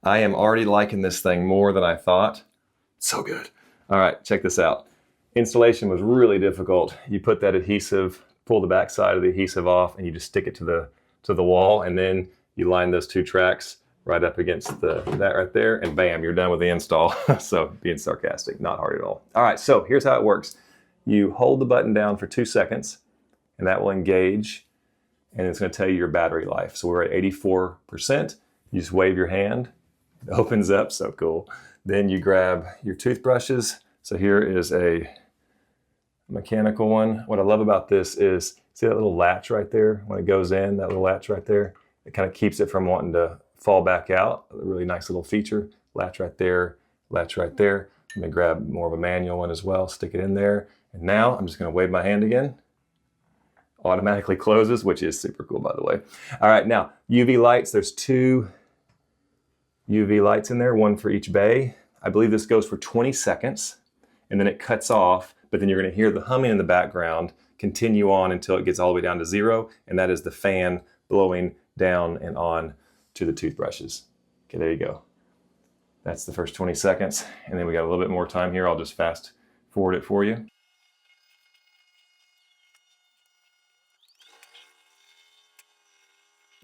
I am already liking this thing more than I thought. So good. All right, check this out. Installation was really difficult. You put that adhesive, pull the back side of the adhesive off, and you just stick it to the wall, and then you line those two tracks right up against that right there, and bam, you're done with the install. So being sarcastic, not hard at all. All right, so here's how it works. You hold the button down for 2 seconds, and that will engage, and it's going to tell you your battery life. So we're at 84%. You just wave your hand, it opens up, so cool. Then you grab your toothbrushes. So here is a mechanical one. What I love about this is, see that little latch right there? When it goes in, that little latch right there, it kind of keeps it from wanting to fall back out. A really nice little feature. Latch right there, latch right there. I'm gonna grab more of a manual one as well, stick it in there. And now I'm just gonna wave my hand again. Automatically closes, which is super cool, by the way. All right, now UV lights, there's 2 UV lights in there, one for each bay. I believe this goes for 20 seconds and then it cuts off, but then you're gonna hear the humming in the background continue on until it gets all the way down to 0, and that is the fan blowing down and on to the toothbrushes. Okay, there you go. That's the first 20 seconds, and then we got a little bit more time here. I'll just fast forward it for you.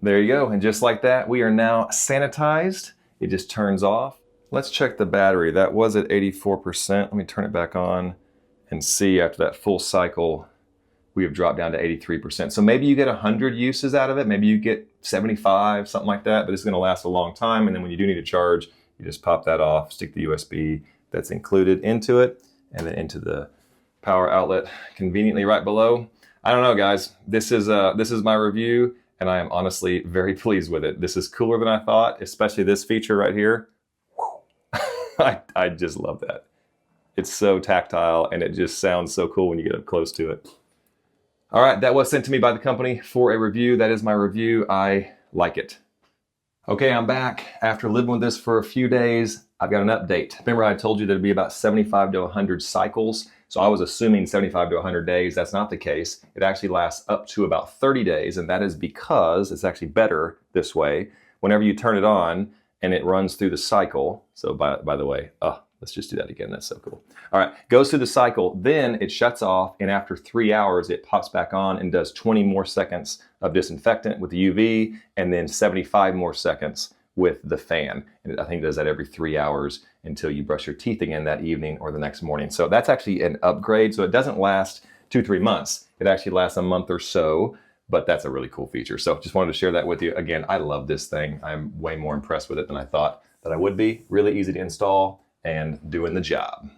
There you go, and just like that, we are now sanitized. It just turns off. Let's check the battery. That was at 84%. Let me turn it back on and see after that full cycle, we have dropped down to 83%. So maybe you get 100 uses out of it. Maybe you get 75, something like that, but it's gonna last a long time. And then when you do need to charge, you just pop that off, stick the USB that's included into it, and then into the power outlet conveniently right below. I don't know, guys. This is my review, and I am honestly very pleased with it. This is cooler than I thought, especially this feature right here. I just love that. It's so tactile, and it just sounds so cool when you get up close to it. All right, that was sent to me by the company for a review. That is my review. I like it. Okay, I'm back. After living with this for a few days, I've got an update. Remember I told you there'd be about 75 to 100 cycles? So I was assuming 75 to 100 days. That's not the case. It actually lasts up to about 30 days, and that is because it's actually better this way. Whenever you turn it on and it runs through the cycle, so by the way, let's just do that again. That's so cool. All right, goes through the cycle, then it shuts off, and after 3 hours, it pops back on and does 20 more seconds of disinfectant with the UV, and then 75 more seconds with the fan. And I think it does that every 3 hours until you brush your teeth again that evening or the next morning. So that's actually an upgrade. So it doesn't last 2-3 months. It actually lasts a month or so, but that's a really cool feature. So just wanted to share that with you. Again, I love this thing. I'm way more impressed with it than I thought that I would be. Really easy to install and doing the job.